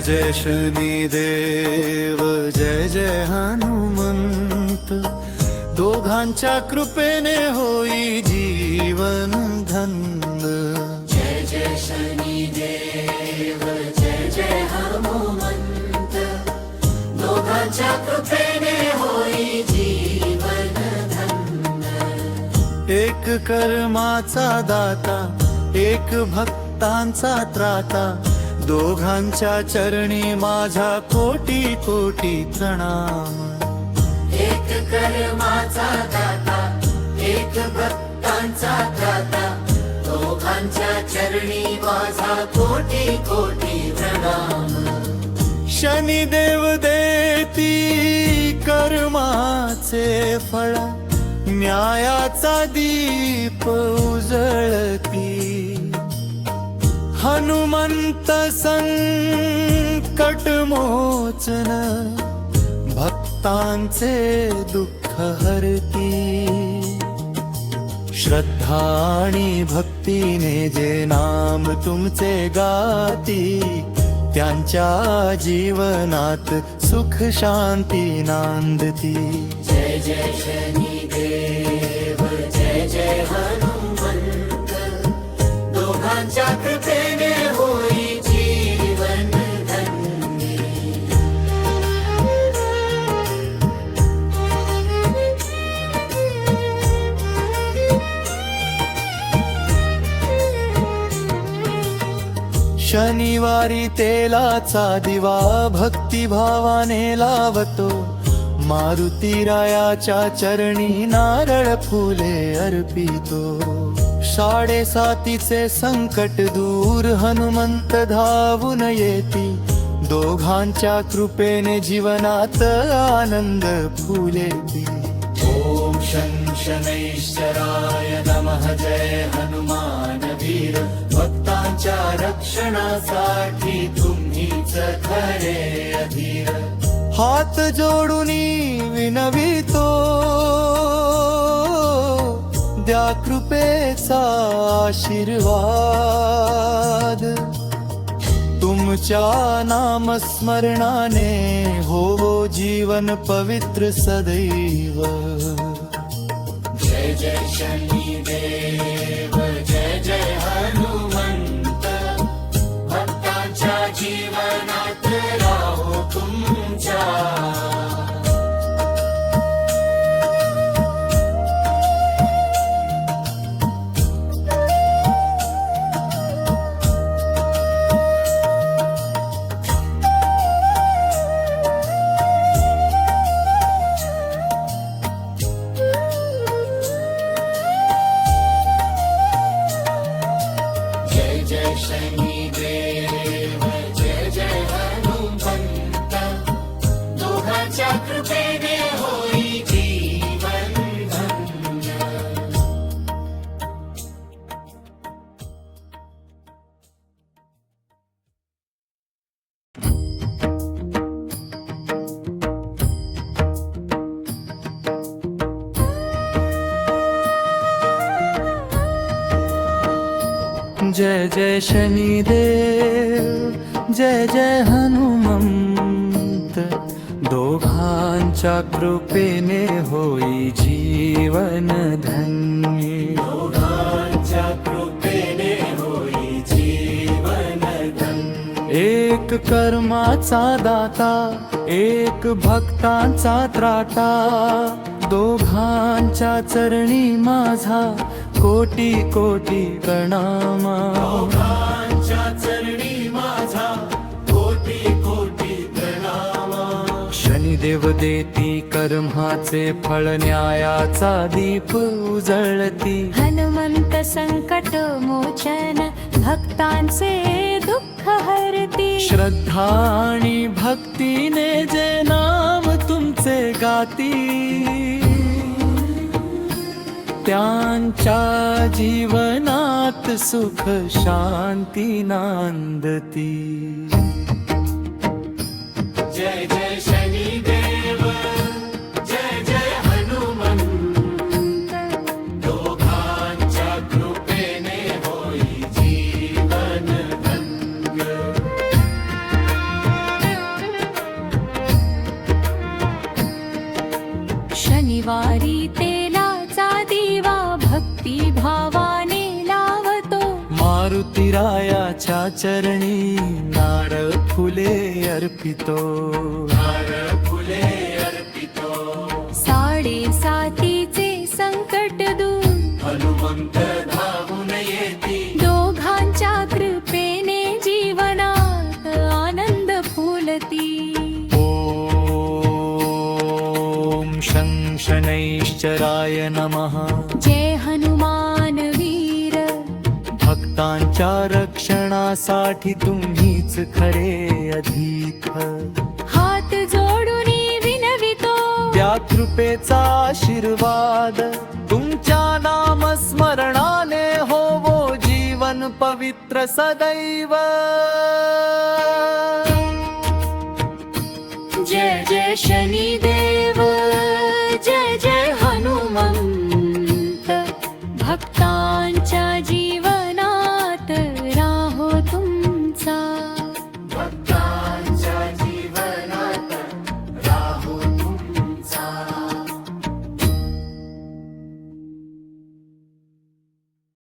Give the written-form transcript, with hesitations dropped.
जय शनिदेव जय जय हनुमंत, दोघांच्या कृपेने होई जीवन धन्य। जय जय शनिदेव जय जय हनुमंत, दोघांच्या कृपेने होई जीवन धन्य। एक कर्माचा दाता एक भक्तांचा त्राता, दोघांच्या चरणी माझा कोटी कोटी प्रणाम। एक कर्माचा दाता एक भक्तांचा त्राता, दोघांच्या चरणी माझा कोटी कोटी प्रणाम। शनिदेव देती कर्माचे फळ, न्यायाचा दीप उजळती। हनुमंत संकट मोचन, भक्तांचे दुःख हरती। श्रद्धा आणि भक्तीने जे नाम तुमचे गाती, त्यांच्या जीवनात सुख शांती नांदती। जय जय शनिदेव जय जय हनुमंत, दोघांच्या कृपेने होई जीवन धन्य। शनिवारी तेलाचा दिवा भक्तिभावाने लावतो, मारुतीरायाच्या चरणी नारळ फुले अर्पितो। 7:30 संकट दूर हनुमंत धावून येती, दोघांच्या कृपेने जीवनात आनंद फुलेती। ओम शं शनैश्चराय नमः जय हनुमान वीर, भक्तांच्या रक्षणासाठी तुम्हीच खरे अधीर। हात जोडूनी विनवितो, द्या कृपेचा आशीर्वाद। तुमच्या नामस्मरणाने हो जीवन पवित्र सदैव। जय जय शनिदेव जय जय हनुमंत, भक्तांच्या जीवनात राहो तुमच्या। शनिदेव जय जय हनुमंत, दोघांच्या कृपेने होई जीवन धन्य। जय जय शनिदेव जय जय हनुमंत, दोघांच्या कृपेने होई जीवन धन्य। दोघांच्या कृपेने होई जीवन धन्य। एक कर्माचा दाता एक भक्तांचा त्राता, दोघांच्या चरणी माझा कोटी कोटी प्रणाम। दोघांच्या चरणी माझा कोटी कोटी प्रणाम। शनिदेव देती कर्माचे फळ, न्यायाचा दीप उजळती। हनुमंत संकट मोचन, भक्तांचे दुःख हरती। श्रद्धा आणि भक्तीने जे नाम तुमचे गाती, त्यांच्या जीवनात सुख शांती नांदती। जय जय शनिदेव जय जय हनुमंत, दोघांच्या कृपेने होई जीवन धन्य। शनिरायाच्या चरणी नारळ फुले अर्पितो. नारळ फुले अर्पितो. साडेसातीचे संकट दूर हनुमंत धावून येती. दोघांच्या कृपेने जीवनात आनंद फुलती. ओम शं शनैश्चराय नमः. जय हनुमान वीर भक्तांच्या रक्षणासाठी तुम्हीच खरे अधिक. हात जोडून विनवितो त्या कृपेचा आशीर्वाद तुमच्या नामस्मरणाने होवो जीवन पवित्र सदैव. जय जय शनिदेव